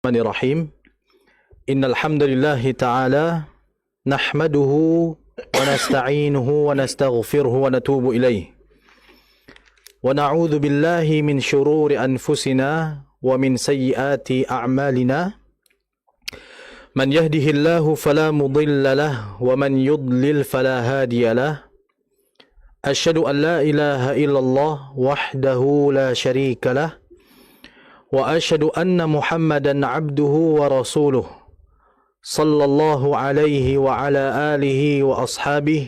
Bismillahirrahmanirrahim. Innal hamdalillah ta'ala nahmaduhu wa nasta'inuhu wa nastaghfiruhu wa natubu ilayh. Wa na'udzu billahi min shururi anfusina wa min sayyiati a'malina. Man yahdihillahu fala mudilla lahu wa man yudlil fala hadiya lahu. Asyhadu an la ilaha illallah wahdahu la syarika lahu. وأشهد أن محمدا عبده ورسوله صلى الله عليه وعلى آله وأصحابه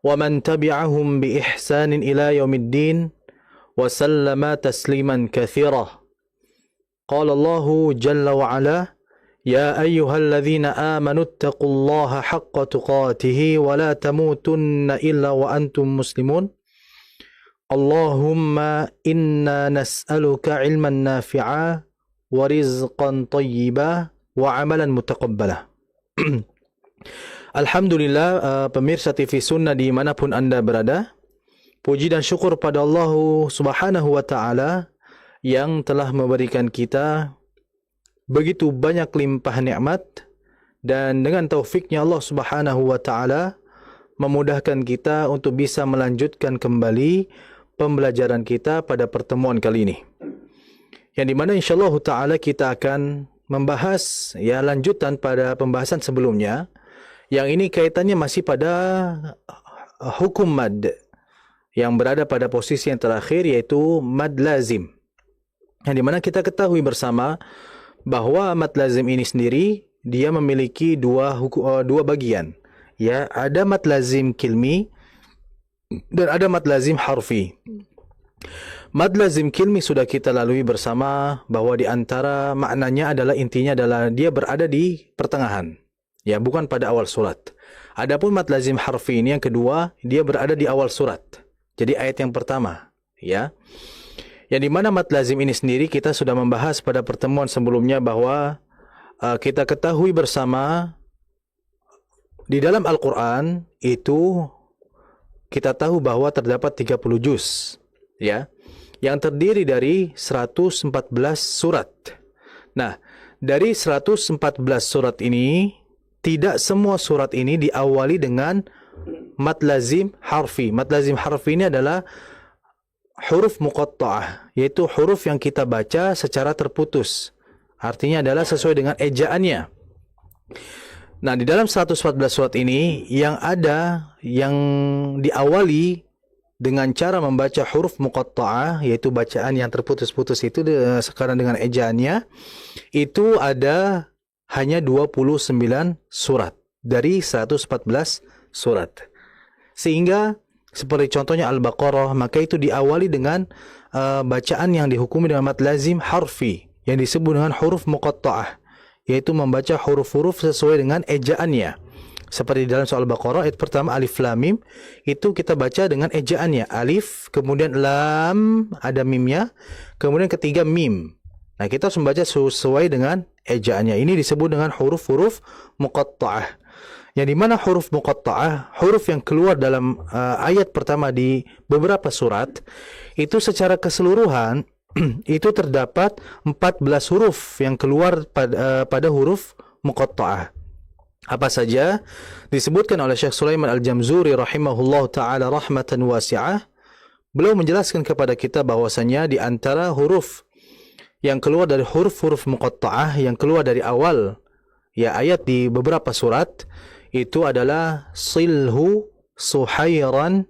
ومن تبعهم بإحسان إلى يوم الدين وسلم تسليما كثيرا. قال الله جل وعلا: يا أيها الذين آمنوا اتقوا الله حق تقاته ولا تموتن إلا وأنتم مسلمون. Allahumma inna nas'aluka ilman nafi'a wa rizqan tayyiba wa amalan mutaqabbala. Alhamdulillah, pemirsa TV Sunnah dimanapun anda berada, puji dan syukur pada Allah subhanahu wa ta'ala yang telah memberikan kita begitu banyak limpah nikmat, dan dengan taufiknya Allah subhanahu wa ta'ala memudahkan kita untuk bisa melanjutkan kembali pembelajaran kita pada pertemuan kali ini, yang dimana insyaAllah ta'ala kita akan membahas lanjutan pada pembahasan sebelumnya, yang ini kaitannya masih pada hukum mad yang berada pada posisi yang terakhir, yaitu mad lazim, yang dimana kita ketahui bersama bahwa mad lazim ini sendiri dia memiliki dua bagian, ada mad lazim kilmi dan ada mad lazim harfi. Mad lazim kilmi sudah kita lalui bersama bahwa di antara maknanya adalah, intinya adalah dia berada di pertengahan, bukan pada awal surat. Adapun mad lazim harfi ini yang kedua, dia berada di awal surat. Jadi ayat yang pertama, Yang dimana mad lazim ini sendiri kita sudah membahas pada pertemuan sebelumnya bahwa kita ketahui bersama di dalam Al-Quran itu kita tahu bahwa terdapat 30 juz, yang terdiri dari 114 surat. Nah, dari 114 surat ini, tidak semua surat ini diawali dengan mad lazim harfi. Mad lazim harfi ini adalah huruf muqatta'ah, yaitu huruf yang kita baca secara terputus. Artinya adalah sesuai dengan ejaannya. Nah, di dalam 114 surat ini yang ada yang diawali dengan cara membaca huruf muqatta'ah, yaitu bacaan yang terputus-putus itu sekarang dengan ejaannya, itu ada hanya 29 surat dari 114 surat. Sehingga seperti contohnya Al-Baqarah, maka itu diawali dengan bacaan yang dihukumi dengan mad lazim harfi, yang disebut dengan huruf muqatta'ah, yaitu membaca huruf-huruf sesuai dengan ejaannya. Seperti dalam soal Baqarah, ayat pertama alif lam mim, itu kita baca dengan ejaannya. Alif, kemudian lam, ada mimnya, kemudian ketiga mim. Nah, kita harus membaca sesuai dengan ejaannya. Ini disebut dengan huruf-huruf muqatta'ah. Yang dimana huruf muqatta'ah, huruf yang keluar dalam ayat pertama di beberapa surat, itu secara keseluruhan itu terdapat 14 huruf yang keluar pada huruf muqatta'ah. Apa saja? Disebutkan oleh Syekh Sulaiman Al-Jamzuri rahimahullah ta'ala rahmatan wasi'ah. Beliau menjelaskan kepada kita bahwasanya di antara huruf yang keluar dari huruf-huruf muqatta'ah, yang keluar dari awal ayat di beberapa surat, itu adalah silhu suhairan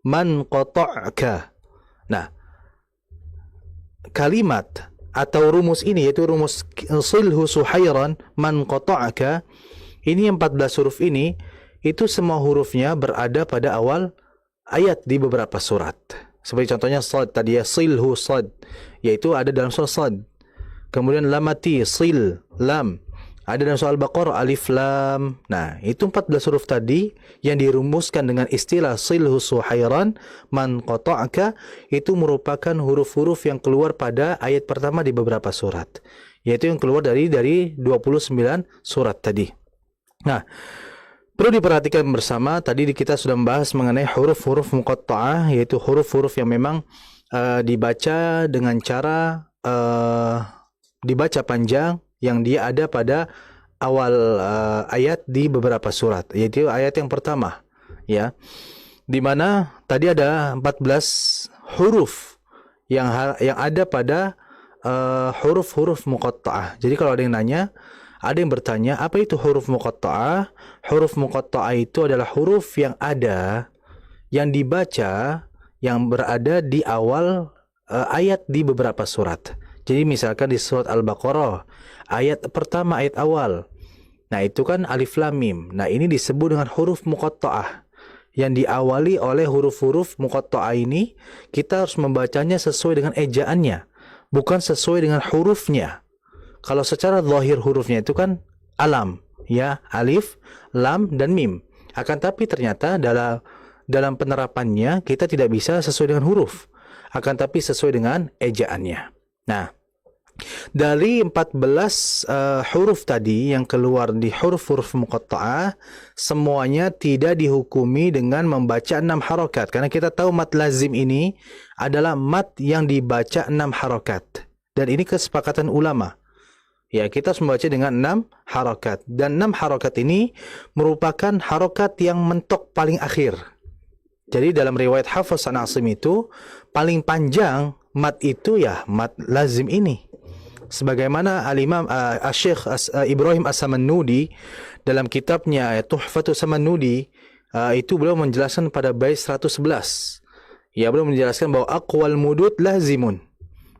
man qata'ka. Nah, kalimat atau rumus ini, yaitu rumus silhu suhairan man qata'aka, ini 14 huruf ini, itu semua hurufnya berada pada awal ayat di beberapa surat. Seperti contohnya sad tadi, silhu sad, yaitu ada dalam surah Sad. Kemudian lamati, sil, lam, ada dalam surah Al-Baqarah, alif lam. Nah, itu 14 huruf tadi yang dirumuskan dengan istilah silhu suhairan man qata'aka, itu merupakan huruf-huruf yang keluar pada ayat pertama di beberapa surat, yaitu yang keluar dari 29 surat tadi. Nah, perlu diperhatikan bersama, tadi kita sudah membahas mengenai huruf-huruf muqatta'ah, yaitu huruf-huruf yang memang dibaca dengan cara dibaca panjang, yang dia ada pada awal ayat di beberapa surat, yaitu ayat yang pertama, ya, di mana tadi ada 14 huruf yang ada pada huruf-huruf muqatta'ah. Jadi kalau ada yang nanya, ada yang bertanya, apa itu huruf muqatta'ah? Huruf muqatta'ah itu adalah huruf yang ada, yang dibaca, yang berada di awal ayat di beberapa surat. Jadi misalkan di surat Al-Baqarah, ayat pertama, ayat awal. Nah, itu kan alif lam mim. Nah, ini disebut dengan huruf muqatta'ah. Yang diawali oleh huruf-huruf muqatta'ah ini, kita harus membacanya sesuai dengan ejaannya, bukan sesuai dengan hurufnya. Kalau secara zahir hurufnya itu kan alam, ya, alif, lam, dan mim. Akan tapi ternyata dalam penerapannya kita tidak bisa sesuai dengan huruf, akan tapi sesuai dengan ejaannya. Nah, dari 14 huruf tadi yang keluar di huruf-huruf muqatta'ah, semuanya tidak dihukumi dengan membaca 6 harokat. Karena kita tahu mat lazim ini adalah mat yang dibaca 6 harokat. Dan ini kesepakatan ulama. Ya, kita harus membaca dengan 6 harokat. Dan 6 harokat ini merupakan harokat yang mentok paling akhir. Jadi dalam riwayat Hafs an Asim itu, paling panjang mat itu ya mat lazim ini. Sebagaimana Al-Imam Syekh Ibrahim As-Samannudi dalam kitabnya Tuhfatus Samannudi, itu beliau menjelaskan pada bait 111. Ya, beliau menjelaskan bahwa aqwal mudud lazimun,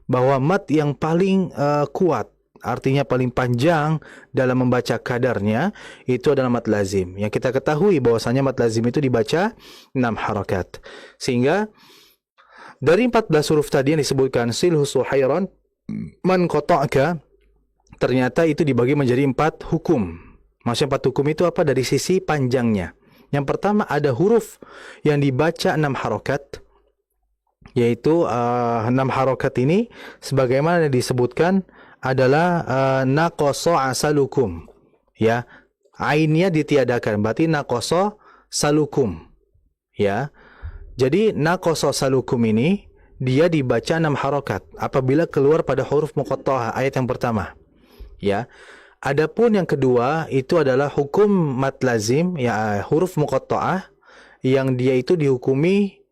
bahwa mat yang paling kuat, artinya paling panjang dalam membaca kadarnya, itu adalah mat lazim. Yang kita ketahui bahwasanya mat lazim itu dibaca 6 harakat. Sehingga dari 14 huruf tadi yang disebutkan silhu suhairan man qata'aka, ternyata itu dibagi menjadi 4 hukum. Maksudnya 4 hukum itu apa? Dari sisi panjangnya. Yang pertama, ada huruf yang dibaca 6 harakat, yaitu 6 harakat ini sebagaimana disebutkan adalah naqasa asalukum, ya, ainnya ditiadakan, berarti naqasa salukum, ya. Jadi naqasa salukum ini dia dibaca 6 harakat apabila keluar pada huruf muqatta'ah ayat yang pertama, ya. Adapun yang kedua itu adalah hukum mat lazim, ya, huruf muqatta'ah yang dia itu dihukumi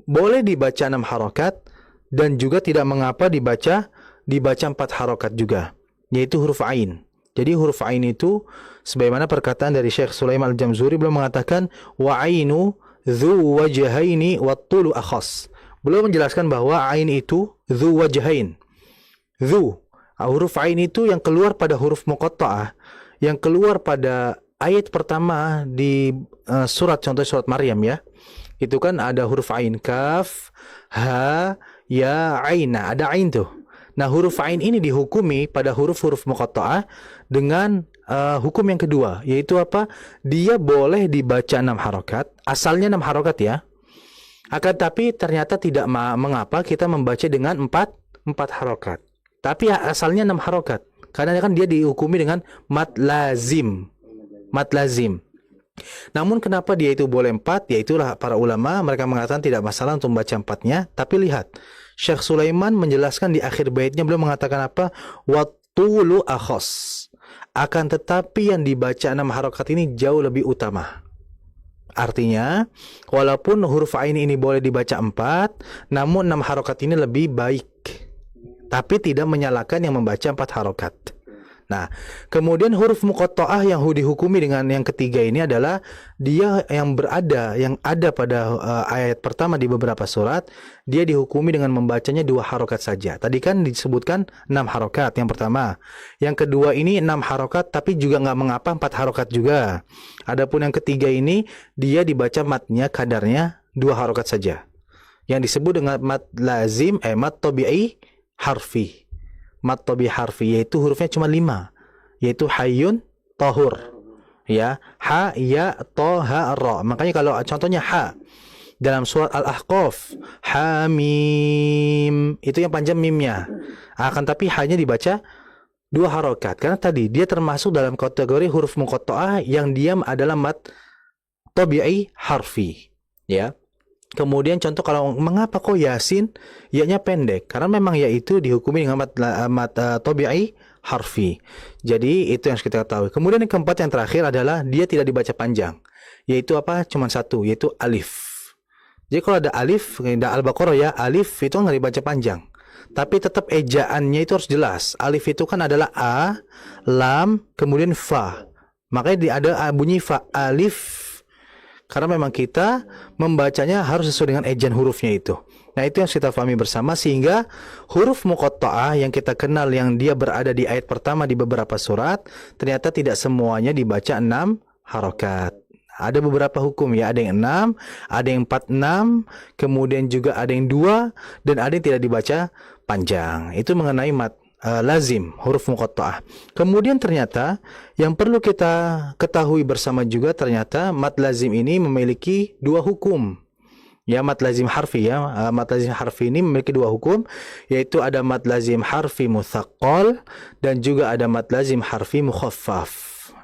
boleh dibaca 6 harakat dan juga tidak mengapa dibaca 4 harakat juga, yaitu huruf ain. Jadi huruf ain itu sebagaimana perkataan dari Syekh Sulaiman Al-Jamzuri, beliau mengatakan wa ainu dzu wajhaini wat tulu akhas. Beliau menjelaskan bahwa ain itu dzu wajhain. Dzu, huruf ain itu yang keluar pada huruf muqatta'ah, yang keluar pada ayat pertama di surat, contoh surat Maryam, ya. Itu kan ada huruf ain, kaf, ha, ya, ain. Nah, ada ain tuh. Nah, huruf ain ini dihukumi pada huruf-huruf muqatta'ah dengan hukum yang kedua, yaitu apa? Dia boleh dibaca 6 harakat, asalnya 6 harakat, ya. Akan tapi ternyata tidak mengapa kita membaca dengan 4 harakat. Tapi asalnya 6 harakat. Karena kan dia dihukumi dengan mat lazim. Mat lazim. Namun kenapa dia itu boleh 4? Yaitulah para ulama mereka mengatakan tidak masalah untuk membaca 4-nya. Tapi lihat, Syekh Sulaiman menjelaskan di akhir baitnya, beliau mengatakan apa? Wattulu akhos. Akan tetapi yang dibaca 6 harakat ini jauh lebih utama. Artinya, walaupun huruf ain ini boleh dibaca 4, namun 6 harakat ini lebih baik. Tapi tidak menyalahkan yang membaca 4 harakat. Nah, kemudian huruf muqatta'ah yang dihukumi dengan yang ketiga ini adalah dia yang ada pada ayat pertama di beberapa surat, dia dihukumi dengan membacanya 2 harakat saja. Tadi kan disebutkan 6 harakat yang pertama. Yang kedua ini 6 harakat tapi juga nggak mengapa 4 harakat juga. Adapun yang ketiga ini dia dibaca matnya kadarnya 2 harakat saja. Yang disebut dengan mat lazim, mat tabi'i harfi. Mat tabi'i harfi, yaitu hurufnya cuma 5, yaitu hayyun, tahur, ya, ha, ya, to, ha, ra. Makanya kalau contohnya ha dalam surat Al-Ahqaf, ha, mim, itu yang panjang mimnya. Akan tapi hanya dibaca 2 harakat, karena tadi dia termasuk dalam kategori huruf muqatta'ah yang diam adalah mat tabi'i harfi, ya. Kemudian contoh kalau mengapa kok Yasin ya-nya pendek? Karena memang ya itu dihukumi dengan mat tabi'i harfi. Jadi itu yang kita ketahui. Kemudian yang keempat, yang terakhir adalah dia tidak dibaca panjang. Yaitu apa? Cuma satu, yaitu alif. Jadi kalau ada alif, ada Al-Baqarah ya, alif itu nggak dibaca panjang. Tapi tetap ejaannya itu harus jelas. Alif itu kan adalah a, lam, kemudian fa. Makanya ada bunyi fa, alif. Karena memang kita membacanya harus sesuai dengan ejaan hurufnya itu. Nah, itu yang kita pahami bersama, sehingga huruf muqatta'ah yang kita kenal yang dia berada di ayat pertama di beberapa surat, ternyata tidak semuanya dibaca 6 harokat. Ada beberapa hukum ya, ada yang 6, ada yang 46, kemudian juga ada yang 2, dan ada yang tidak dibaca panjang. Itu mengenai lazim, huruf muqatta'ah. Kemudian ternyata yang perlu kita ketahui bersama juga, ternyata mad lazim ini memiliki 2 hukum. Ya, mad lazim harfi ya. Mad lazim harfi ini memiliki 2 hukum, yaitu ada mad lazim harfi mutsaqqal dan juga ada mad lazim harfi mukhaffaf.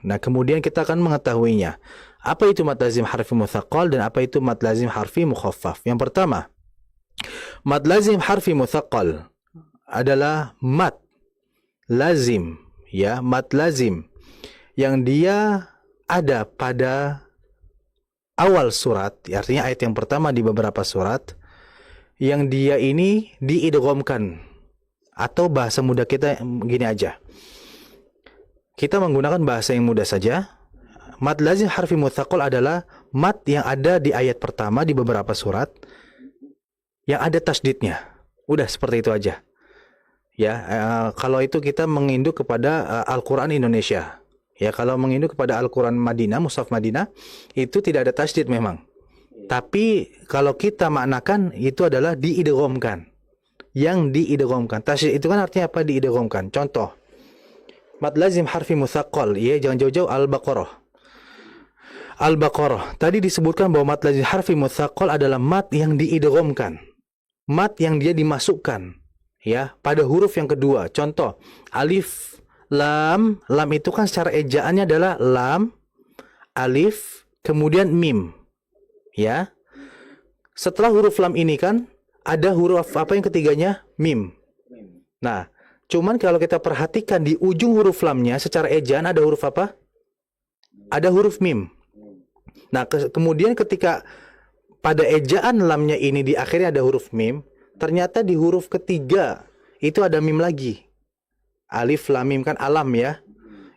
Nah, kemudian kita akan mengetahuinya. Apa itu mad lazim harfi mutsaqqal dan apa itu mad lazim harfi mukhaffaf? Yang pertama, mad lazim harfi mutsaqqal adalah mad lazim ya, mad lazim yang dia ada pada awal surat, artinya ayat yang pertama di beberapa surat, yang dia ini diidghamkan, atau bahasa mudah kita gini aja. Kita menggunakan bahasa yang mudah saja. Mad lazim harfi mutsaqqal adalah mad yang ada di ayat pertama di beberapa surat yang ada tasdidnya. Udah seperti itu aja. Ya, kalau itu kita menginduk kepada Al-Quran Indonesia. Ya, kalau menginduk kepada Al-Quran Madinah, Mushaf Madinah, itu tidak ada tasdid memang. Tapi kalau kita maknakan, itu adalah diidghamkan. Yang diidghamkan. Tasdid itu kan artinya apa? Diidghamkan. Contoh, mad lazim harfi mutsaqqal, ya, jangan jauh-jauh, Al-Baqarah. Al-Baqarah. Tadi disebutkan bahwa mad lazim harfi mutsaqqal adalah mad yang diidghamkan. Mad yang dia dimasukkan. Ya, pada huruf yang kedua. Contoh, alif, lam. Lam itu kan secara ejaannya adalah lam, alif, kemudian mim. Ya. Setelah huruf lam ini kan ada huruf apa yang ketiganya? Mim. Nah, cuman kalau kita perhatikan di ujung huruf lamnya secara ejaan ada huruf apa? Ada huruf mim. Nah, kemudian ketika pada ejaan lamnya ini di akhirnya ada huruf mim, ternyata di huruf ketiga itu ada mim lagi. Alif, lam, mim kan alam ya.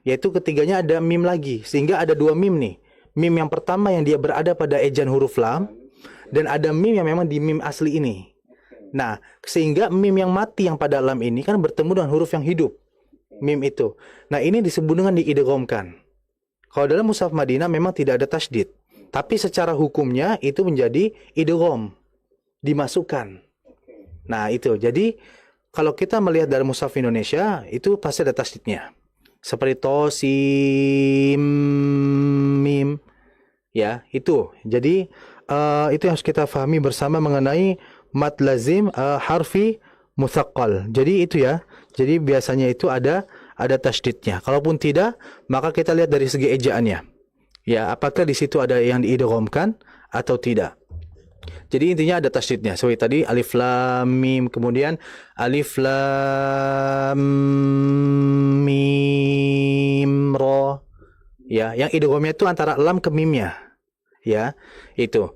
Yaitu ketiganya ada mim lagi. Sehingga ada 2 mim nih. Mim yang pertama yang dia berada pada ejaan huruf lam. Dan ada mim yang memang di mim asli ini. Nah, sehingga mim yang mati yang pada lam ini kan bertemu dengan huruf yang hidup. Mim itu. Nah, ini disebut dengan diidghamkan. Kalau dalam Mushaf Madinah memang tidak ada tasdid. Tapi secara hukumnya itu menjadi idgham. Dimasukkan. Nah, itu. Jadi, kalau kita melihat dari Mushaf Indonesia, itu pasti ada tasdidnya. Seperti to, sim, mim. Ya, itu. Jadi, itu yang harus kita pahami bersama mengenai mad lazim harfi mutsaqqal. Jadi, itu ya. Jadi, biasanya itu ada tasdidnya. Kalaupun tidak, maka kita lihat dari segi ejaannya. Ya, apakah di situ ada yang diidghamkan atau tidak. Jadi intinya ada tasdidnya. Seperti tadi alif lam mim, kemudian alif lam mim ra. Ya, yang idghamnya itu antara lam ke mimnya. Ya, itu.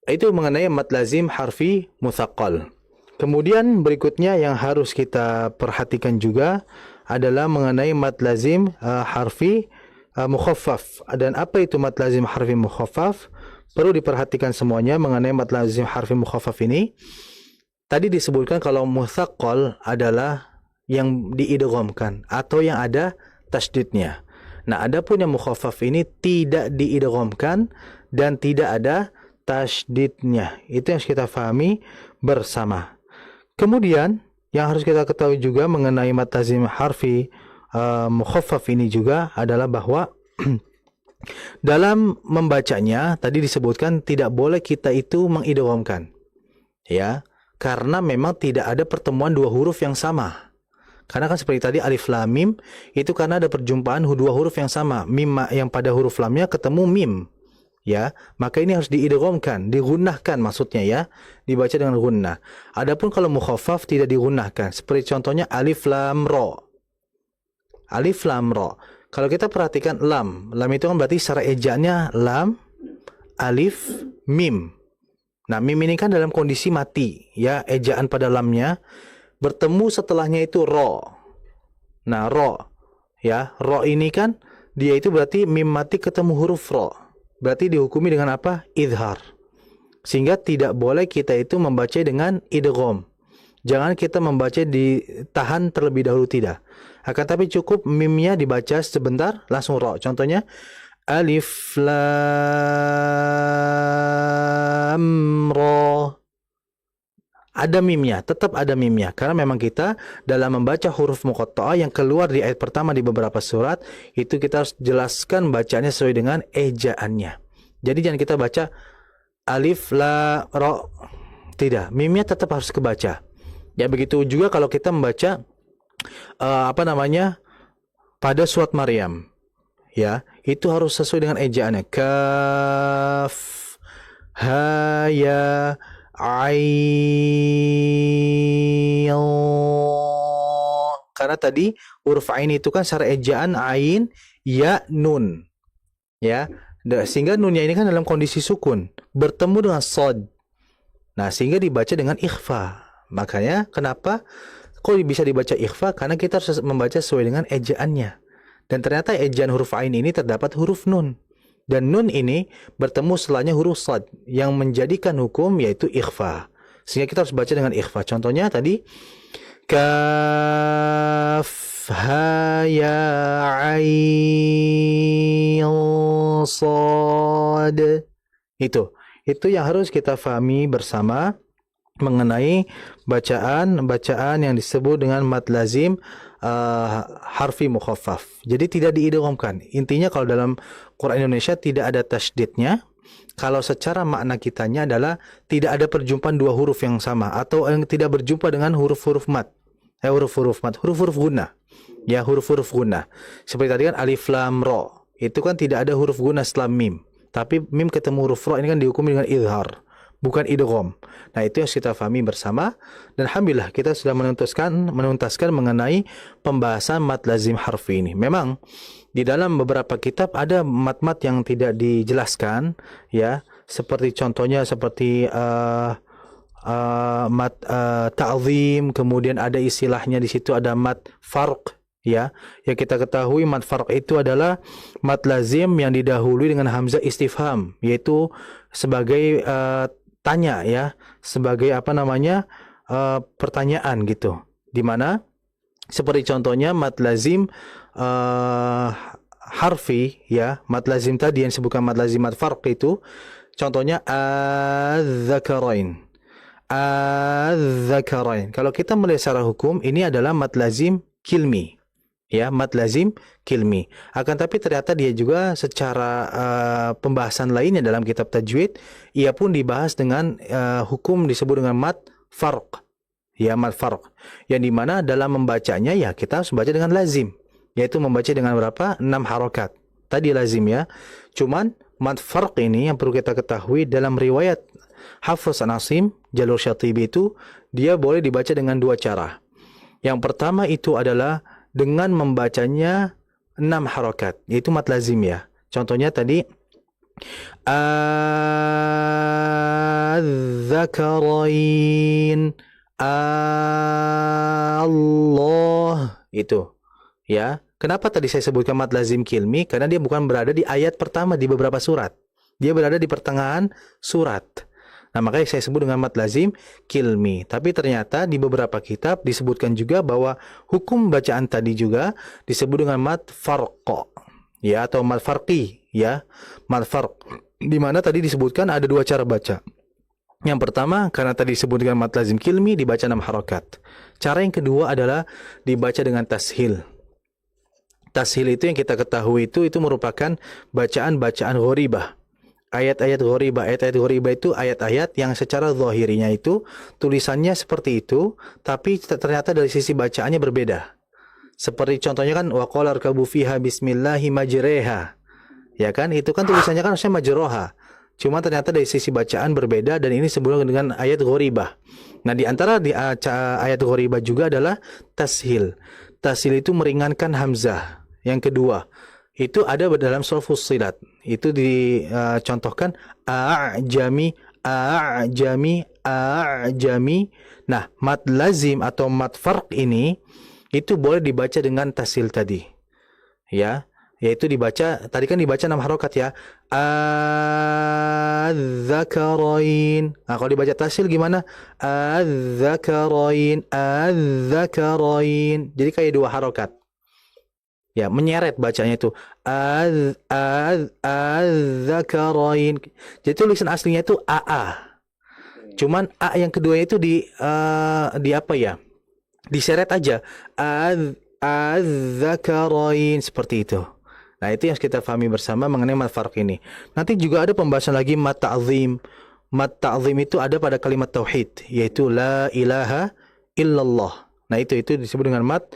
Itu mengenai mad lazim harfi mutsaqqal. Kemudian berikutnya yang harus kita perhatikan juga adalah mengenai mad lazim harfi mukhaffaf. Dan apa itu mad lazim harfi mukhaffaf? Perlu diperhatikan semuanya mengenai mad lazim harfi mukhaffaf ini. Tadi disebutkan kalau mutsaqqal adalah yang diidghamkan atau yang ada tasdidnya. Nah, adapun yang mukhaffaf ini tidak diidghamkan dan tidak ada tasdidnya. Itu yang harus kita pahami bersama. Kemudian yang harus kita ketahui juga mengenai mad lazim harfi mukhaffaf ini juga adalah bahwa dalam membacanya tadi disebutkan tidak boleh kita itu mengidghamkan. Ya, karena memang tidak ada pertemuan 2 huruf yang sama. Karena kan seperti tadi alif lam mim itu karena ada perjumpaan 2 huruf yang sama. Mim yang pada huruf lamnya ketemu mim. Ya, maka ini harus diidghamkan, digunnahkan maksudnya ya, dibaca dengan gunnah. Adapun kalau mukhaffaf tidak digunnahkan. Seperti contohnya alif lam ra. Alif lam ra. Kalau kita perhatikan lam itu kan berarti secara ejaannya lam, alif, mim. Nah, mim ini kan dalam kondisi mati, ya, ejaan pada lamnya. Bertemu setelahnya itu ra. Nah, ra, ya, ra ini kan dia itu berarti mim mati ketemu huruf ra. Berarti dihukumi dengan apa? Idhar. Sehingga tidak boleh kita itu membaca dengan idgham. Jangan kita membaca ditahan terlebih dahulu, tidak. Akan tapi cukup mimnya dibaca sebentar langsung ra. Contohnya alif lam ra. Ada mimnya, tetap ada mimnya. Karena memang kita dalam membaca huruf muqatta'ah yang keluar di ayat pertama di beberapa surat, itu kita harus jelaskan bacaannya sesuai dengan ejaannya. Jadi jangan kita baca alif la ra. Tidak, mimnya tetap harus kebaca. Ya, begitu juga kalau kita membaca pada surat Maryam, ya, itu harus sesuai dengan ejaannya. Kaf ha ya ain. Karena tadi huruf ain itu kan secara ejaan ain ya nun, ya. Sehingga nunnya ini kan dalam kondisi sukun bertemu dengan shad. Nah, sehingga dibaca dengan ikhfa. Makanya kenapa kok bisa dibaca ikhfa? Karena kita harus membaca sesuai dengan ejaannya. Dan ternyata ejaan huruf ain ini terdapat huruf nun. Dan nun ini bertemu setelahnya huruf shad yang menjadikan hukum yaitu ikhfa. Sehingga kita harus baca dengan ikhfa. Contohnya tadi kaf ha ya ain shad. Itu yang harus kita fahami bersama mengenai bacaan yang disebut dengan mad lazim harfi mukhaffaf. Jadi tidak diidghamkan. Intinya kalau dalam Quran Indonesia tidak ada tasydidnya. Kalau secara makna kitanya adalah tidak ada perjumpaan dua huruf yang sama atau yang tidak berjumpa dengan huruf-huruf mad. Huruf-huruf gunnah. Ya, huruf-huruf gunnah. Seperti tadi kan alif lam ra. Itu kan tidak ada huruf gunnah setelah mim. Tapi mim ketemu huruf ra ini kan dihukumi dengan idhar, bukan idgham. Nah, itu yang kita fahami bersama. Dan alhamdulillah kita sudah menuntaskan mengenai pembahasan mad lazim harfi ini. Memang di dalam beberapa kitab ada mad-mad yang tidak dijelaskan, ya. Seperti contohnya mad ta'zim, kemudian ada istilahnya di situ ada mad farq, ya. Yang kita ketahui mad farq itu adalah mad lazim yang didahului dengan hamzah istifham, yaitu sebagai tanya, ya, sebagai pertanyaan gitu. Di mana seperti contohnya mad lazim harfi, ya, mad lazim tadi yang disebutkan mad lazim mad farq itu contohnya az-zakarain. Kalau kita melihat secara hukum ini adalah mad lazim kilmi, ya, mad lazim kilmi. Akan tapi ternyata dia juga secara pembahasan lainnya dalam kitab tajwid, ia pun dibahas dengan hukum disebut dengan mad farq, ya, mad farq, yang dimana dalam membacanya ya kita harus membaca dengan lazim, yaitu membaca dengan berapa? 6 harokat tadi lazim, ya. Cuman mad farq ini yang perlu kita ketahui dalam riwayat Hafs an Asim jalur Syatibi itu dia boleh dibaca dengan dua cara. Yang pertama itu adalah dengan membacanya 6 harokat, yaitu mad lazim, ya. Contohnya tadi az-zakarain Allah, itu, ya. Kenapa tadi saya sebutkan mad lazim kilmi? Karena dia bukan berada di ayat pertama di beberapa surat. Dia berada di pertengahan surat. Nah, makanya saya sebut dengan mad lazim kilmi. Tapi ternyata di beberapa kitab disebutkan juga bahwa hukum bacaan tadi juga disebut dengan mad farq, ya, atau mad farqi, ya, mad farq. Di mana tadi disebutkan ada dua cara baca. Yang pertama, karena tadi disebutkan mad lazim kilmi dibaca 6 harokat. Cara yang kedua adalah dibaca dengan tashil. Tashil itu yang kita ketahui itu merupakan bacaan-bacaan gharibah. Ayat-ayat gharibah itu ayat-ayat yang secara zahirinya itu tulisannya seperti itu, tapi ternyata dari sisi bacaannya berbeda. Seperti contohnya kan waqala arkabu fiha bismillahi majreha. Ya kan? Itu kan tulisannya kan harusnya majroha. Cuma ternyata dari sisi bacaan berbeda dan ini sebelum dengan ayat gharibah. Nah, di antara ayat gharibah juga adalah tashil. tasil itu meringankan hamzah. Yang kedua, itu ada dalam surah Fussilat. Itu dicontohkan a'jami, a'jami, a'jami. Nah, mad lazim atau mad farq ini itu boleh dibaca dengan tasil tadi. Ya, yaitu dibaca, tadi kan dibaca 6 harokat ya. Az-zakarain. Nah, kalau dibaca tasil gimana? Az-zakarain, az-zakarain. Jadi kayak 2 harokat. Ya, menyeret bacanya itu. Az-zakarain. Jadi tulisan aslinya itu AA. Cuman A yang keduanya itu di apa ya? Diseret aja. Az-zakarain seperti itu. Nah, itu yang kita pahami bersama mengenai mad farq ini. Nanti juga ada pembahasan lagi mad ta'zim. Mad ta'zim itu ada pada kalimat tauhid, yaitu la ilaha illallah. Nah, itu disebut dengan mad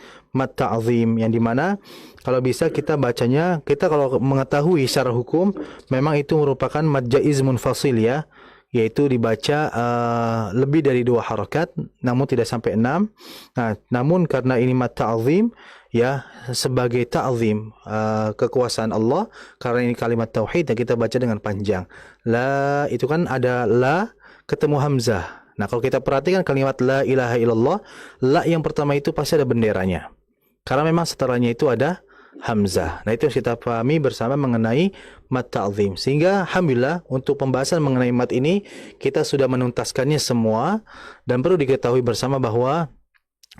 ta'zim, yang dimana kalau bisa kita bacanya, kita kalau mengetahui secara hukum memang itu merupakan mad jaiz munfasil ya, yaitu dibaca lebih dari 2 harakat namun tidak sampai 6. Nah, namun karena ini mad ta'zim ya, sebagai ta'zim kekuasaan Allah, karena ini kalimat tauhid dan kita baca dengan panjang. La itu kan ada la ketemu hamzah. Nah, kalau kita perhatikan kalimat la ilaha illallah, la yang pertama itu pasti ada benderanya. Karena memang setelahnya itu ada hamzah. Nah, itu yang kita pahami bersama mengenai mad ta'zim. Sehingga alhamdulillah untuk pembahasan mengenai mad ini kita sudah menuntaskannya semua, dan perlu diketahui bersama bahwa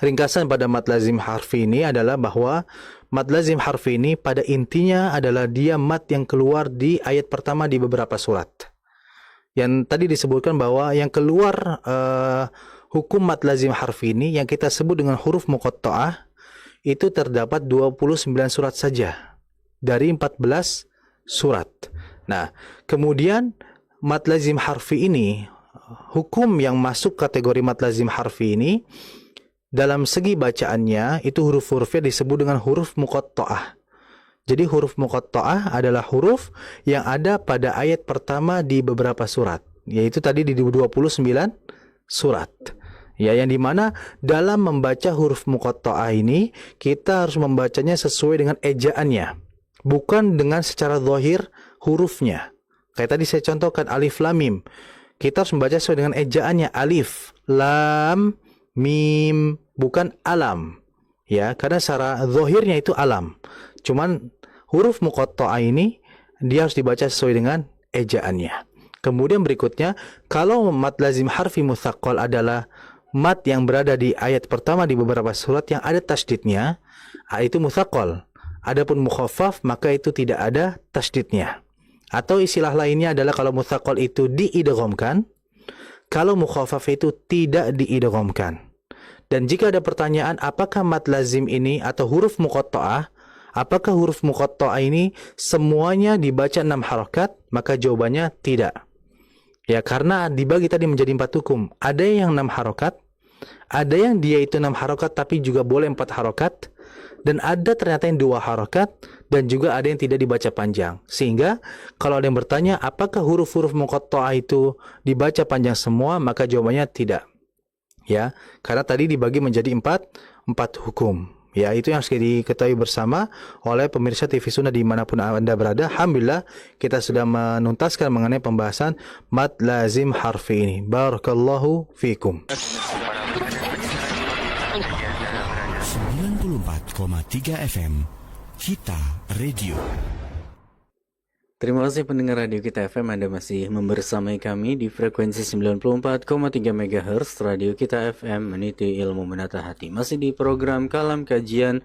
ringkasan pada mad lazim harfi ini adalah bahwa mad lazim harfi ini pada intinya adalah dia mad yang keluar di ayat pertama di beberapa surat. Yang tadi disebutkan bahwa yang keluar hukum mad lazim harfi ini yang kita sebut dengan huruf muqatta'ah itu terdapat 29 surat saja dari 14 surat. Nah, kemudian mad lazim harfi ini, hukum yang masuk kategori mad lazim harfi ini dalam segi bacaannya itu huruf-hurufnya disebut dengan huruf muqatta'ah. Jadi huruf muqatta'ah adalah huruf yang ada pada ayat pertama di beberapa surat, yaitu tadi di 29 surat. Ya, yang dimana dalam membaca huruf muqatta'ah ini kita harus membacanya sesuai dengan ejaannya, bukan dengan secara zahir hurufnya. Kayak tadi saya contohkan alif lam mim. Kita harus membaca sesuai dengan ejaannya, alif, lam, mim, bukan alam. Ya, karena secara zahirnya itu alam. Cuman huruf muqatta'ah ini dia harus dibaca sesuai dengan ejaannya. Kemudian berikutnya, kalau mad lazim harfi mutsaqqal adalah mad yang berada di ayat pertama di beberapa surat yang ada tasydidnya, itu mutsaqqal. Adapun mukhaffaf maka itu tidak ada tasydidnya. Atau istilah lainnya adalah kalau mutsaqqal itu diidghamkan, kalau mukhaffaf itu tidak diidghamkan. Dan jika ada pertanyaan apakah mad lazim ini atau huruf muqatta'ah, apakah huruf muqatta'ah ini semuanya dibaca 6 harakat? Maka jawabannya tidak. Ya, karena dibagi tadi menjadi 4 hukum. Ada yang 6 harakat, ada yang dia itu 6 harakat tapi juga boleh 4 harakat, dan ada ternyata yang 2 harakat, dan juga ada yang tidak dibaca panjang. Sehingga kalau ada yang bertanya apakah huruf-huruf muqatta'ah itu dibaca panjang semua, maka jawabannya tidak. Ya, karena tadi dibagi menjadi 4 hukum. Ya, itu yang harus diketahui bersama oleh pemirsa TV Sunnah dimanapun Anda berada. Alhamdulillah kita sudah menuntaskan mengenai pembahasan mad lazim harfi ini. Barakallahu fikum. 94,3 FM Kita Radio. Terima kasih pendengar Radio Kita FM, Anda masih membersamai kami di frekuensi 94,3 MHz Radio Kita FM, meniti ilmu menata hati. Masih di program Kalam Kajian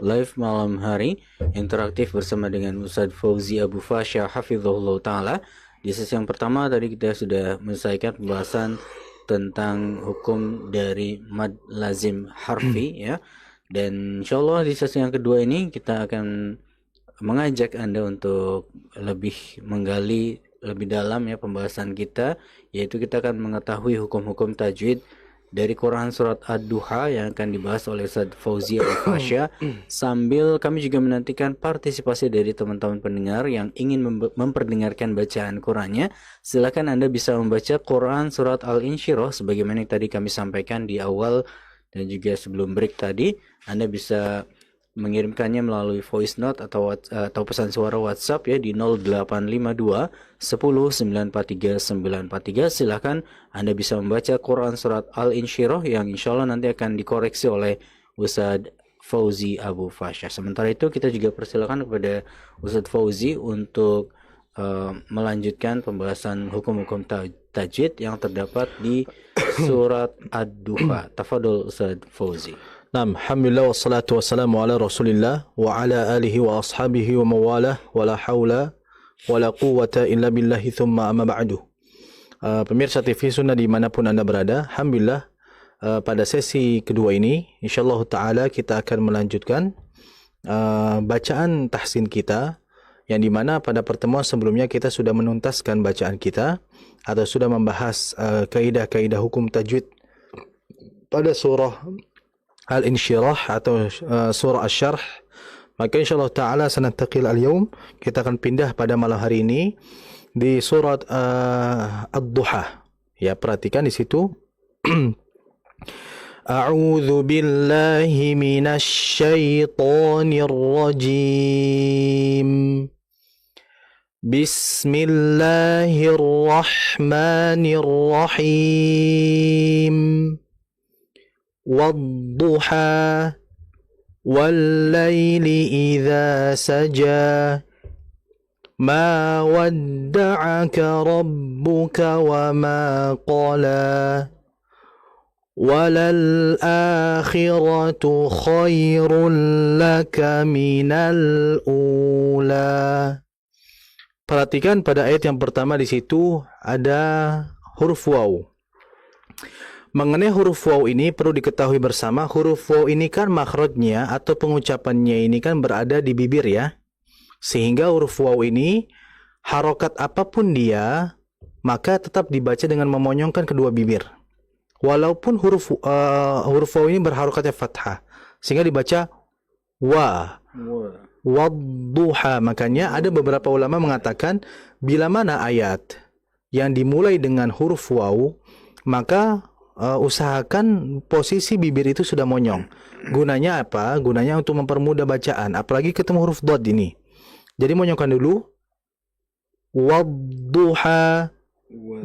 Live malam hari, interaktif bersama dengan Ustadz Fauzi Abu Fasya Hafizahullah Ta'ala. Di sesi yang pertama tadi kita sudah menyelesaikan pembahasan tentang hukum dari mad lazim harfi ya. Dan insyaallah di sesi yang kedua ini kita akan mengajak Anda untuk lebih menggali lebih dalam ya pembahasan kita, yaitu kita akan mengetahui hukum-hukum tajwid dari Quran surat Ad-Duha yang akan dibahas oleh Ustadz Fauzi Al-Fasya. Sambil kami juga menantikan partisipasi dari teman-teman pendengar yang ingin memperdengarkan bacaan Qurannya. Silakan Anda bisa membaca Quran surat Al-Insyirah sebagaimana yang tadi kami sampaikan di awal Dan juga sebelum break tadi, Anda bisa mengirimkannya melalui voice note atau pesan suara WhatsApp ya di 0852 10 943 943. Silahkan Anda bisa membaca Quran surat Al-Insyirah yang insya Allah nanti akan dikoreksi oleh Ustadz Fauzi Abu Fasyah. Sementara itu kita juga persilakan kepada Ustadz Fauzi untuk melanjutkan pembahasan hukum-hukum tajwid yang terdapat di surat Ad-Duha. Tafadhol Ustadz Fauzi. Naam, alhamdulillah wassalatu wassalamu ala Rasulillah wa ala alihi wa ashabihi wa mawalah wa la haula wa la quwwata illa billahi thumma amma ba'du. Pemirsa TV Sunnah dimanapun Anda berada, alhamdulillah pada sesi kedua ini insyaallah taala kita akan melanjutkan bacaan tahsin kita, yang dimana pada pertemuan sebelumnya kita sudah menuntaskan bacaan kita atau sudah membahas kaidah-kaidah hukum tajwid pada surah Al-Insyirah atau surah Asy-Syarh. Maka insyaallah taala sanantaqil al-yawm, kita akan pindah pada malam hari ini di surat Ad-Duha. Ya, perhatikan di situ. A'udzu billahi minasy syaithanir rajim. Bismillahirrahmanirrahim. والضحى والليل إذا سجى ما ودعك ربك وما قلى وللآخرة خير لك من الأولى. Perhatikan pada ayat yang pertama di situ ada huruf waw. Mengenai huruf waw ini perlu diketahui bersama, huruf waw ini kan makhrajnya atau pengucapannya ini kan berada di bibir ya. Sehingga huruf waw ini harokat apapun dia maka tetap dibaca dengan memonyongkan kedua bibir. Walaupun huruf waw ini berharokatnya fathah, sehingga dibaca wa. Wadduha. Makanya ada beberapa ulama mengatakan bila mana ayat yang dimulai dengan huruf waw, maka usahakan posisi bibir itu sudah monyong. Gunanya apa? Gunanya untuk mempermudah bacaan, apalagi ketemu huruf dad ini. Jadi monyongkan dulu wadduha,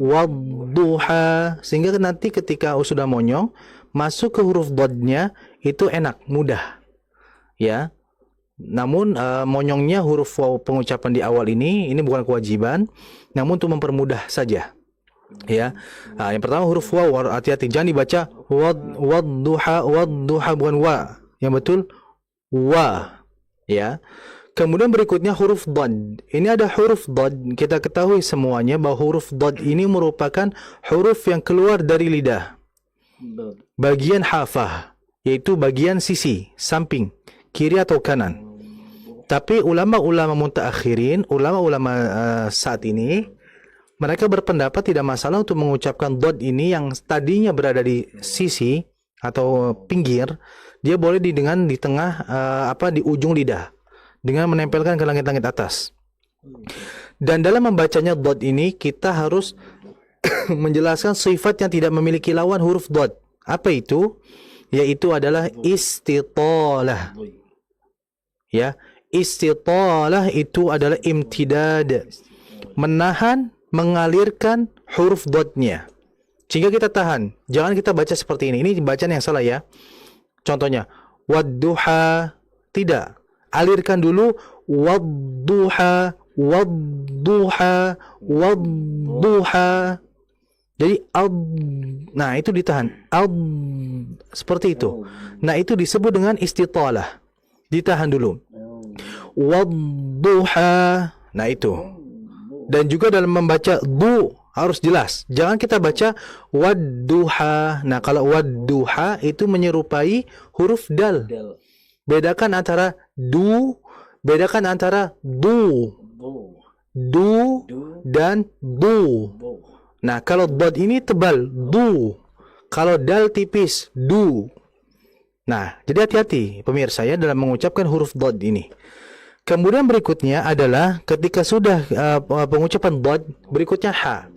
wadduha, sehingga nanti ketika sudah monyong masuk ke huruf dadnya itu enak, mudah. Ya. Namun monyongnya huruf waw pengucapan di awal ini bukan kewajiban, namun untuk mempermudah saja. Ya, yang pertama huruf waw, hati-hati jangan dibaca wadduha, wadduha, bukan wa, yang betul wa. Ya, kemudian berikutnya huruf dad. Ini ada huruf dad. Kita ketahui semuanya bahwa huruf dad ini merupakan huruf yang keluar dari lidah, bagian hafah, yaitu bagian sisi, samping, kiri atau kanan. Tapi ulama-ulama mutaakhirin, ulama-ulama saat ini, mereka berpendapat tidak masalah untuk mengucapkan dad ini yang tadinya berada di sisi atau pinggir, dia boleh di tengah di ujung lidah dengan menempelkan ke langit-langit atas. Dan dalam membacanya dad ini kita harus menjelaskan sifat yang tidak memiliki lawan huruf dad. Apa itu? Yaitu adalah istitalah. Ya, istitalah itu adalah imtidad, menahan, mengalirkan huruf dotnya sehingga kita tahan. Jangan kita baca seperti ini. Ini bacaan yang salah ya. Contohnya wadduha, tidak, alirkan dulu wadduha, wadduha, wadduha. Jadi nah itu ditahan, seperti itu. Nah itu disebut dengan istitalah, ditahan dulu, wadduha. Nah itu. Dan juga dalam membaca du harus jelas. Jangan kita baca wadduha. Nah, kalau wadduha itu menyerupai huruf dal. Bedakan antara du, bedakan antara du. Du dan du. Nah, kalau dad ini tebal, du. Kalau dal tipis, du. Nah, jadi hati-hati pemirsa ya dalam mengucapkan huruf dad ini. Kemudian berikutnya adalah ketika sudah pengucapan dad, berikutnya ha.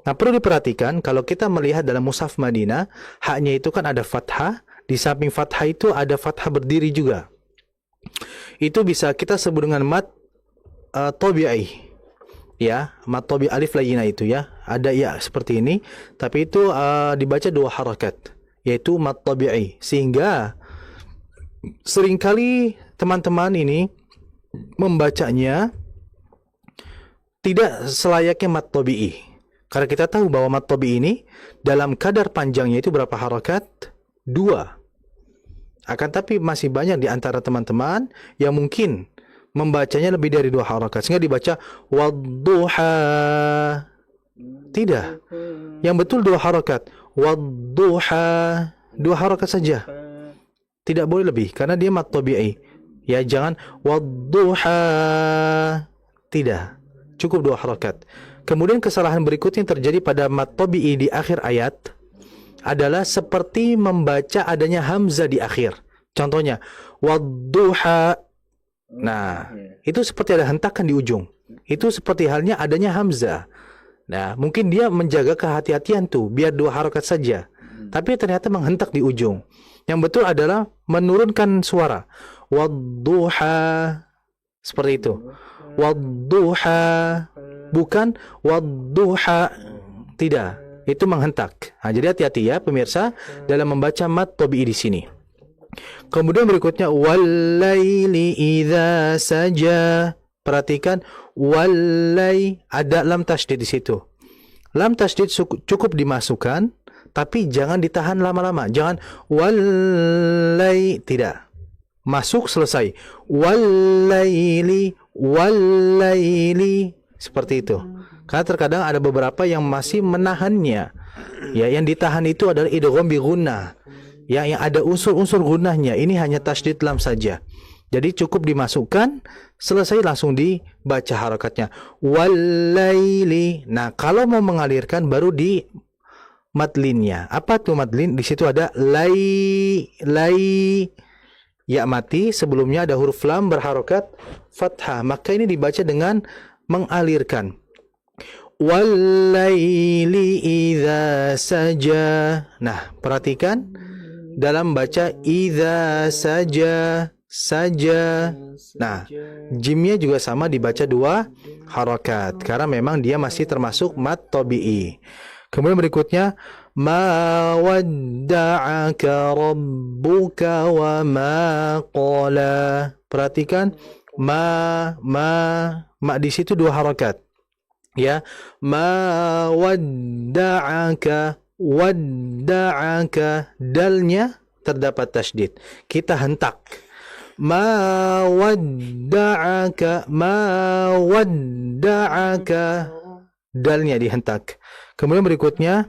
Nah, perlu diperhatikan kalau kita melihat dalam mushaf Madinah, haknya itu kan ada fathah, Di samping fathah itu ada fathah berdiri juga. Itu bisa kita sebut dengan mat tabi'i. Ya, mat tabi'i alif layyinah itu ya. Ada ya seperti ini, tapi itu dibaca 2 harakat, yaitu mat tabi'i. Sehingga seringkali teman-teman ini membacanya tidak selayaknya mat tabi'i. Karena kita tahu bahwa mat tabi'i ini dalam kadar panjangnya itu berapa harakat? 2. Akan tapi masih banyak di antara teman-teman yang mungkin membacanya lebih dari 2 harakat, sehingga dibaca wadduha. Tidak. Yang betul 2 harakat. Wadduha. 2 harakat saja. Tidak boleh lebih karena dia mat tabi'i. Ya, jangan wadduha. Tidak. Cukup 2 harakat. Kemudian kesalahan berikutnya yang terjadi pada mat tabi'i di akhir ayat adalah seperti membaca adanya hamzah di akhir. Contohnya, wadduha. Nah, itu seperti ada hentakan di ujung. Itu seperti halnya adanya hamzah. Nah, mungkin dia menjaga kehati-hatian tuh, biar 2 harakat saja. Tapi ternyata menghentak di ujung. Yang betul adalah menurunkan suara. Wadduha. Seperti itu. Wadduha. Bukan wadduha. Tidak. Itu menghentak. Nah, jadi hati-hati ya pemirsa dalam membaca mat tabi'i di sini. Kemudian berikutnya wallaili idza saja. Perhatikan wallai, ada lam tasydid di situ. Lam tasydid cukup dimasukkan, tapi jangan ditahan lama-lama. Jangan wallai, tidak. Masuk selesai. Wallaili, wallaili, seperti itu. Karena terkadang ada beberapa yang masih menahannya. Ya, yang ditahan itu adalah idgham bi gunnah. Ya, yang ada unsur-unsur gunnahnya. Ini hanya tasydid lam saja. Jadi cukup dimasukkan, selesai langsung dibaca harakatnya. Wallaili. Nah, kalau mau mengalirkan baru di madlinnya. Apa tuh madlin? Di situ ada lai. Ya mati, sebelumnya ada huruf lam berharokat fathah. Maka ini dibaca dengan mengalirkan. Wallaili idza saja. Nah, perhatikan dalam baca idza saja, saja. Nah, jimnya juga sama dibaca 2 harakat karena memang dia masih termasuk mat tabi'i. Kemudian berikutnya ma wadda'aka rabbuka wa ma qala. Perhatikan ma di situ 2 harakat. Ya, ma wadda'aka, wadda'aka, dalnya terdapat tasydid. Kita hentak. Ma wadda'aka, ma wadda'aka, dalnya dihentak. Kemudian berikutnya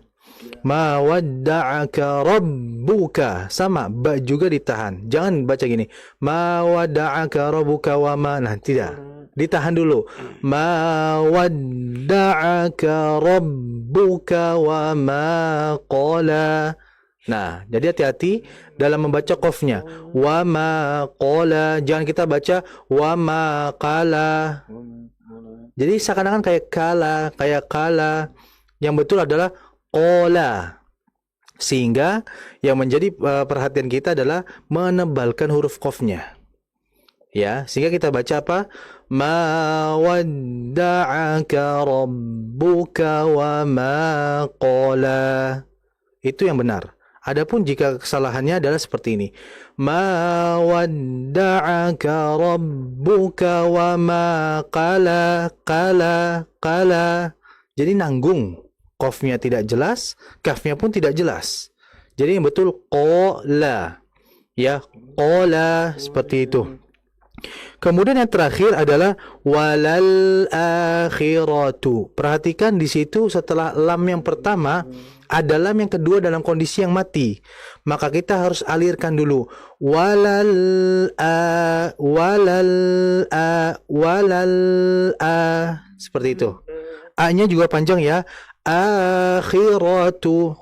ma wadda'aka rabbuka, sama, ba juga ditahan. Jangan baca gini. Ma wadda'aka rabbuka wa ma. Nah, tidak. Ditahan dulu. Ma wadda'aka rabbuka wa ma qala. Nah, jadi hati-hati dalam membaca qafnya. Wa ma qala. Jangan kita baca wa ma qala. Jadi seakan-akan kayak kala. Yang betul adalah qala. Sehingga yang menjadi perhatian kita adalah menebalkan huruf qafnya. Ya, sehingga kita baca apa? Ma wadda'aka rabbuka wa ma qala. Itu yang benar. Adapun jika kesalahannya adalah seperti ini. Ma wadda'aka rabbuka wa ma qala, qala. Jadi nanggung. Qafnya tidak jelas, kafnya pun tidak jelas. Jadi yang betul qala. Ya, qala, seperti itu. Kemudian yang terakhir adalah walal akhiratu. Perhatikan di situ setelah lam yang pertama ada lam yang kedua dalam kondisi yang mati. Maka kita harus alirkan dulu. Walal seperti itu. A-nya juga panjang ya. Akhiratu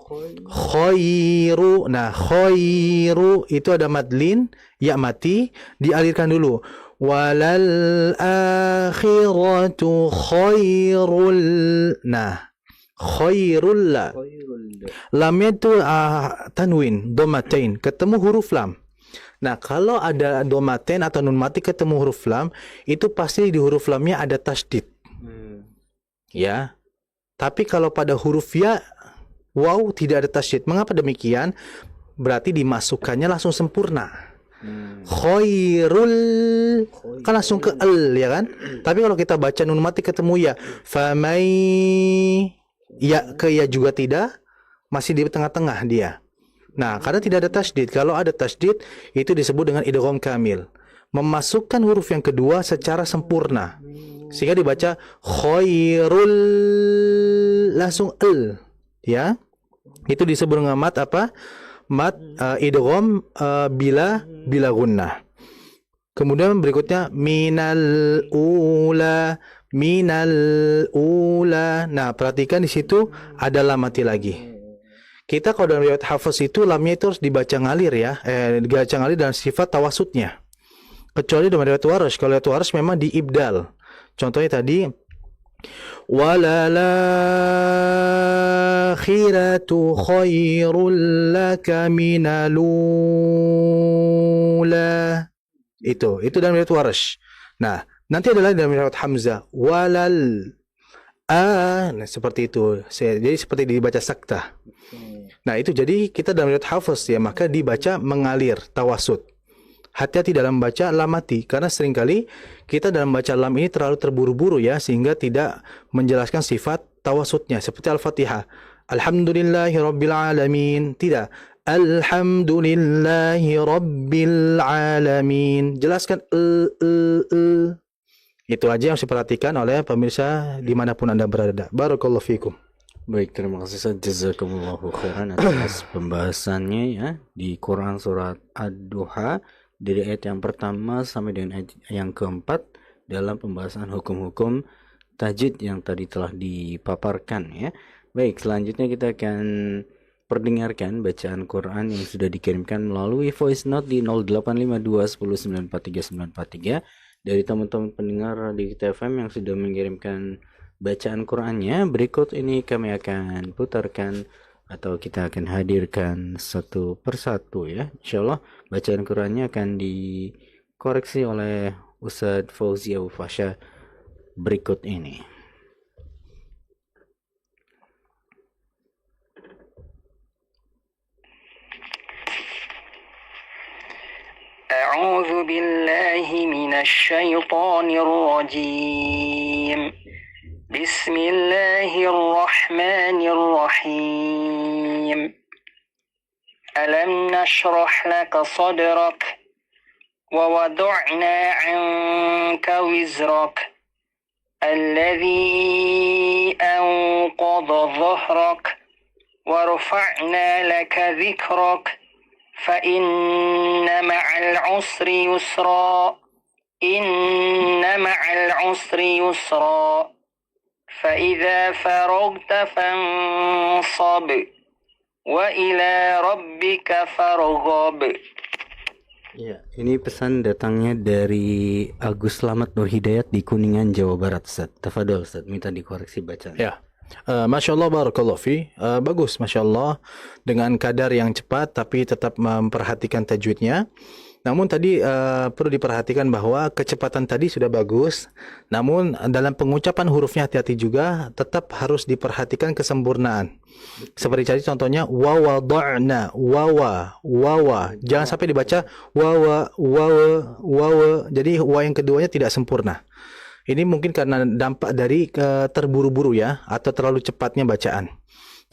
khairu. Nah, khairu itu ada madlin, ya mati, dialirkan dulu. Walal akhiratu khairul. Nah, Khairul la. Lamnya itu tanwin, domatain, ketemu huruf lam. Nah, kalau ada domatain atau nun mati ketemu huruf lam, itu pasti di huruf lamnya ada tasdid. Ya. Tapi kalau pada huruf ya, waw tidak ada tasdid. Mengapa demikian? Berarti dimasukkannya langsung sempurna. Khairul, kan langsung ke al, ya kan? Tapi kalau kita baca nun mati ketemu ya, famai, ya ke ya juga tidak, masih di tengah-tengah dia. Nah, karena tidak ada tasdid. Kalau ada tasdid, itu disebut dengan idgham kamil. Memasukkan huruf yang kedua secara sempurna. Sehingga dibaca khairul, langsung al. Ya. Itu disebut dengan mat apa? Mat idgham bila gunnah. Kemudian berikutnya minal ula. Nah, perhatikan di situ ada lam mati lagi. Kita kalau dalam riwayat Hafiz itu lamnya itu harus dibaca ngalir ya, dibaca ngalir dalam sifat tawasudnya. Kecuali dalam riwayat Warsh, kalau riwayat Warsh memang diibdal. Contohnya tadi walalakhiratu khairul laka minalula. Itu dalam riwayat Warsh. Nah, nanti ada lagi dalam riwayat Hamzah walal nah, seperti itu. Jadi seperti dibaca saktah. Nah, itu jadi kita dalam riwayat Hafiz ya, maka dibaca mengalir tawasud. Hati-hati dalam membaca lam mati, karena seringkali kita dalam membaca lam ini terlalu terburu-buru ya, sehingga tidak menjelaskan sifat tawasudnya. Seperti Al-Fatihah, Alhamdulillahi Rabbil Alamin. Tidak, Alhamdulillahi Rabbil Alamin. Jelaskan Itu aja yang harus diperhatikan oleh pemirsa dimanapun Anda berada. Barakallahu fikum. Baik, terima kasih Ustaz. Jazakumullahu khairan atas pembahasannya ya di Quran surat Ad-Duha dari ayat yang pertama sampai dengan ayat yang keempat dalam pembahasan hukum-hukum tajwid yang tadi telah dipaparkan ya. Baik, selanjutnya kita akan perdengarkan bacaan Quran yang sudah dikirimkan melalui voice note di 085210943943 dari teman-teman pendengar di Kita FM yang sudah mengirimkan bacaan Qurannya. Berikut ini kami akan putarkan atau kita akan hadirkan satu persatu ya. Insyaallah bacaan Qurannya akan dikoreksi oleh Ustadz Fauzi Abu Fasha berikut ini. أعوذ بالله من الشيطان الرجيم بسم الله الرحمن الرحيم ألم نشرح لك صدرك ووضعنا عنك وزرك الذي أنقض ظهرك ورفعنا لك ذكرك فإن مع العسر يسرا إن مع العسر يسرا فإذا فرغت فانصب وإلى ربك فارغب. Ya, ini pesan datangnya dari Agus Slamet Nur Hidayat di Kuningan, Jawa Barat, Ustaz. Tafadhol Ustaz, minta dikoreksi bacaan. Ya. Masya Allah, barakallahu fi. Bagus, Masya Allah, dengan kadar yang cepat tapi tetap memperhatikan tajwidnya. Namun tadi perlu diperhatikan bahwa kecepatan tadi sudah bagus, namun dalam pengucapan hurufnya hati-hati juga, tetap harus diperhatikan kesempurnaan. Seperti tadi contohnya wawada'na, wawa. Jangan sampai dibaca wawa. Jadi wa yang keduanya tidak sempurna. Ini mungkin karena dampak dari terburu-buru ya, atau terlalu cepatnya bacaan.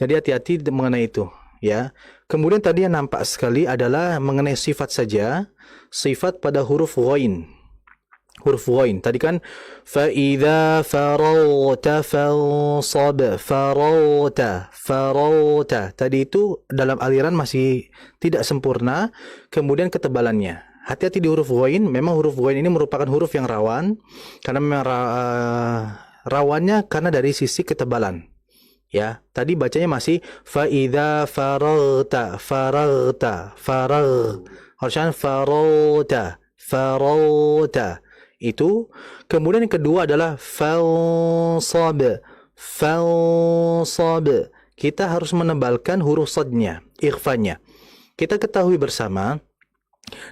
Jadi hati-hati mengenai itu ya. Kemudian tadi yang nampak sekali adalah mengenai sifat saja, sifat pada huruf ghain. Huruf ghain tadi kan fa idza faragta fansab, faragta. Tadi itu dalam aliran masih tidak sempurna, kemudian ketebalannya. Hati-hati di huruf ghain. Memang huruf ghain ini merupakan huruf yang rawan, karena memang rawannya karena dari sisi ketebalan. Ya, tadi bacanya masih fa idza faragta. Harusnya faragta. Itu. Kemudian yang kedua adalah fansab. fansab. Kita harus menebalkan huruf sadnya, ikhfanya. Kita ketahui bersama,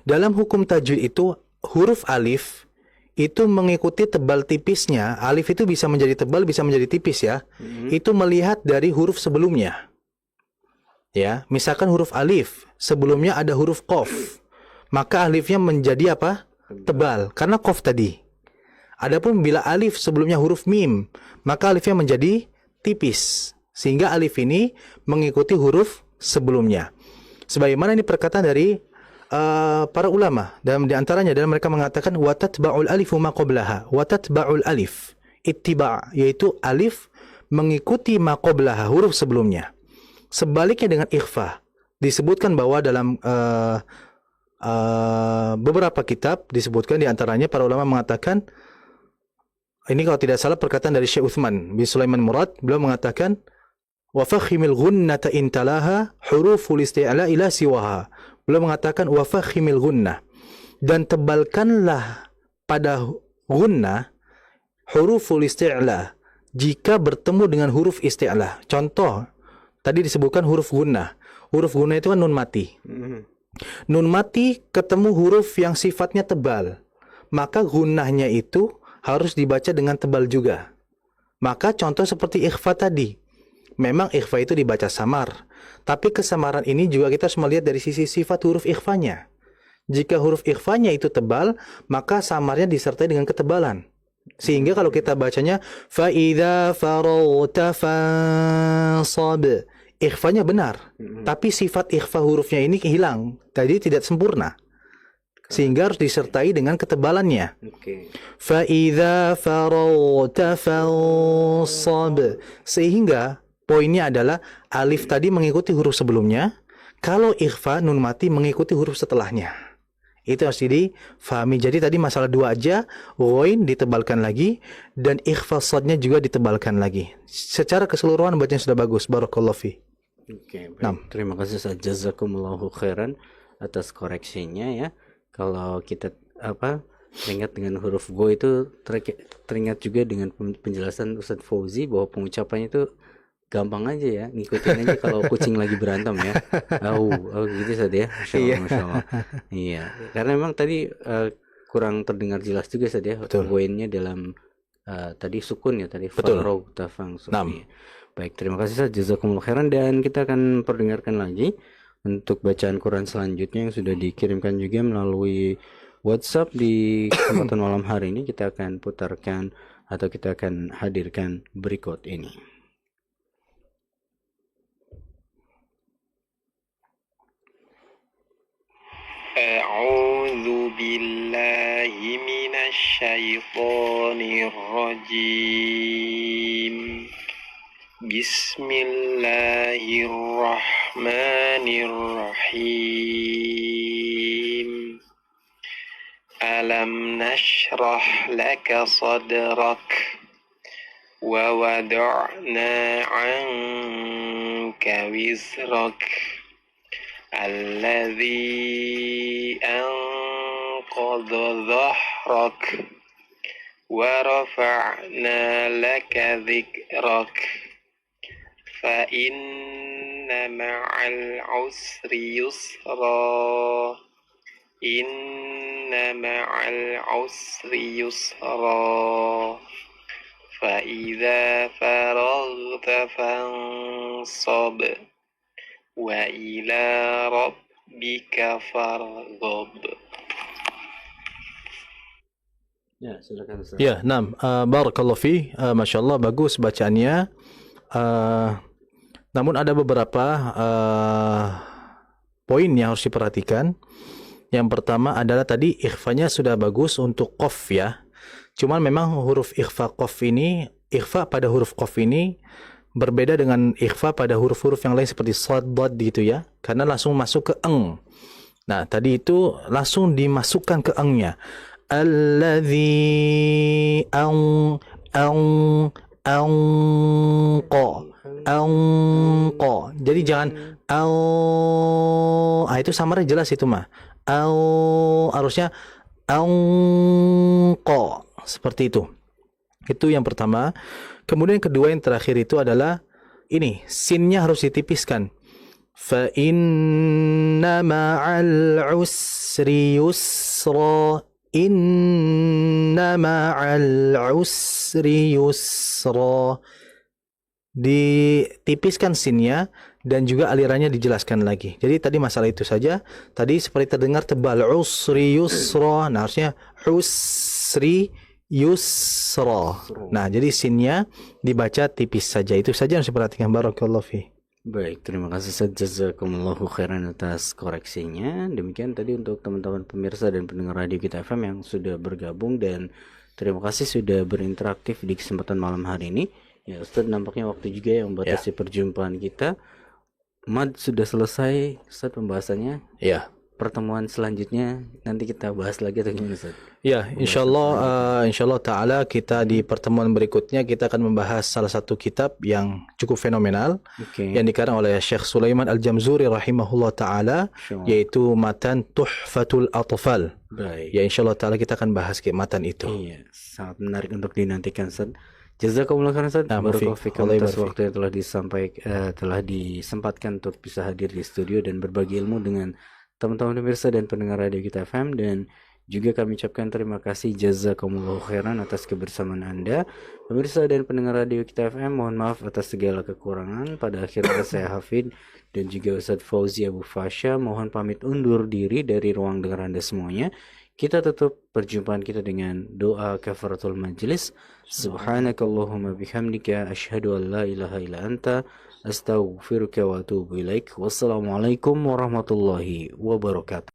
dalam hukum tajwid itu huruf alif itu mengikuti tebal tipisnya. Alif itu bisa menjadi tebal, bisa menjadi tipis ya. Itu melihat dari huruf sebelumnya. Ya, misalkan huruf alif sebelumnya ada huruf qaf, maka alifnya menjadi apa? Tebal karena qaf tadi. Adapun bila alif sebelumnya huruf mim, maka alifnya menjadi tipis sehingga alif ini mengikuti huruf sebelumnya. Sebagaimana ini perkataan dari para ulama, dan di antaranya dalam mereka mengatakan watatba'ul alifu ma qablaha. Watatba'ul alif ittiba', yaitu alif mengikuti ma qablaha, huruf sebelumnya. Sebaliknya dengan ikhfa, disebutkan bahwa dalam beberapa kitab disebutkan, di antaranya para ulama mengatakan, ini kalau tidak salah perkataan dari Syekh Uthman bin Sulaiman Murad, beliau mengatakan wa fakhimil ghunnata intalaha huruful isti'la ila siwaha. Beliau mengatakan wa fakhimil ghunnah, dan tebalkanlah pada ghunnah huruful isti'la jika bertemu dengan huruf isti'la. Contoh tadi disebutkan huruf gunnah. Huruf gunnah itu kan nun mati. Nun mati ketemu huruf yang sifatnya tebal, maka gunnahnya itu harus dibaca dengan tebal juga. Maka contoh seperti ikhfa tadi. Memang ikhfa itu dibaca samar, tapi kesamaran ini juga kita harus melihat dari sisi sifat huruf ikhfanya. Jika huruf ikhfanya itu tebal, maka samarnya disertai dengan ketebalan. Sehingga kalau kita bacanya fa idza faragta fansab, ikhfanya benar, tapi sifat ikhfa hurufnya ini hilang, jadi tidak sempurna, sehingga harus disertai dengan ketebalannya. Fa idza faragta fansab, sehingga poinnya adalah alif tadi mengikuti huruf sebelumnya, kalau ikhfa nun mati mengikuti huruf setelahnya. Itu harus difahami. Jadi tadi masalah dua aja, ghain ditebalkan lagi dan ikhfa sadnya juga ditebalkan lagi. Secara keseluruhan bacanya sudah bagus. Barakallahu fi. Oke, baik. Terima kasih Ustaz, jazakumullahu khairan atas koreksinya ya. Kalau kita teringat dengan huruf go itu teringat juga dengan penjelasan Ustaz Fauzi bahwa pengucapannya itu gampang aja ya, ngikutin aja kalau kucing lagi berantem ya. Oh gitu Ustaz ya. Masya Allah. Iya, karena memang tadi kurang terdengar jelas juga Ustaz ya. Goinnya dalam tadi sukun ya tadi. Farog tafang sukun. Baik, terima kasih Ustaz, jazakumullah khairan, dan kita akan perdengarkan lagi untuk bacaan Quran selanjutnya yang sudah dikirimkan juga melalui WhatsApp di kesempatan malam hari ini. Kita akan putarkan atau kita akan hadirkan berikut ini. أعوذ بالله من الشيطان الرجيم بسم الله الرحمن الرحيم ألم نشرح لك صدرك ووضعنا عنك وزرك الذي أنقض ظهرك ورفعنا لك ذكرك فإن مع العسر يسرا إن مع العسر يسرا فإذا فرغت فانصب وإلى ربك فارغب. Ya, silakan Ustaz. Ya, barakallahu fi. Masyaallah bagus bacaannya. Namun ada beberapa poin yang harus diperhatikan. Yang pertama adalah tadi ikhfanya sudah bagus untuk qaf ya. Cuman memang huruf ikhfa qaf ini, ikhfa pada huruf qaf ini berbeda dengan ikhfa pada huruf-huruf yang lain seperti shad, dad gitu ya. Karena langsung masuk ke eng. Nah, tadi itu langsung dimasukkan ke engnya. Alladzi anqa. Jadi jangan itu samarnya jelas itu mah. Harusnya anqa seperti itu. Itu yang pertama. Kemudian kedua yang terakhir itu adalah ini, sinnya harus ditipiskan. Fa inna ma'al usri yusra. Inna ma'al usri yusra. Ditipiskan sinnya dan juga alirannya dijelaskan lagi. Jadi tadi masalah itu saja. Tadi seperti terdengar tebal, usri yusra. Nah, harusnya usri yusra. Nah, jadi sinnya dibaca tipis saja. Itu saja yang harus diperhatikan. Barakallahu fi. Baik, terima kasih Ustaz. Jazakumullahu khairan atas koreksinya. Demikian tadi untuk teman-teman pemirsa dan pendengar radio Kita FM yang sudah bergabung, dan terima kasih sudah berinteraktif di kesempatan malam hari ini. Ya Ustaz, nampaknya waktu juga yang membatasi perjumpaan kita. Mad sudah selesai Ustaz pembahasannya. Ya. Pertemuan selanjutnya nanti kita bahas lagi atau gimana Ustaz? Ya, insyaallah taala kita di pertemuan berikutnya kita akan membahas salah satu kitab yang cukup fenomenal yang dikarang oleh Syekh Sulaiman Al-Jamzuri rahimahullah taala, yaitu matan Tuhfatul Atfal. Baik. Ya, insyaallah taala kita akan bahas matan itu. Iya, sangat menarik untuk dinantikan Ustaz. Jazakumullah khairan Ustaz. Barakallahu fikum atas waktu yang telah disempatkan untuk bisa hadir di studio dan berbagi ilmu dengan teman-teman pemirsa dan pendengar radio Kita FM, dan juga kami ucapkan terima kasih jazakumullahu khairan atas kebersamaan Anda pemirsa dan pendengar radio Kita FM. Mohon maaf atas segala kekurangan. Pada akhirnya saya Hafid dan juga Ustaz Fauzi Abu Fasya mohon pamit undur diri dari ruang dengar Anda semuanya. Kita tutup perjumpaan kita dengan doa kafaratul majlis. Subhanakallahumma bihamdika asyhadu an la ilaha illa anta astaghfiruka wa atubu ilaik. Wassalamualaikum warahmatullahi wabarakatuh.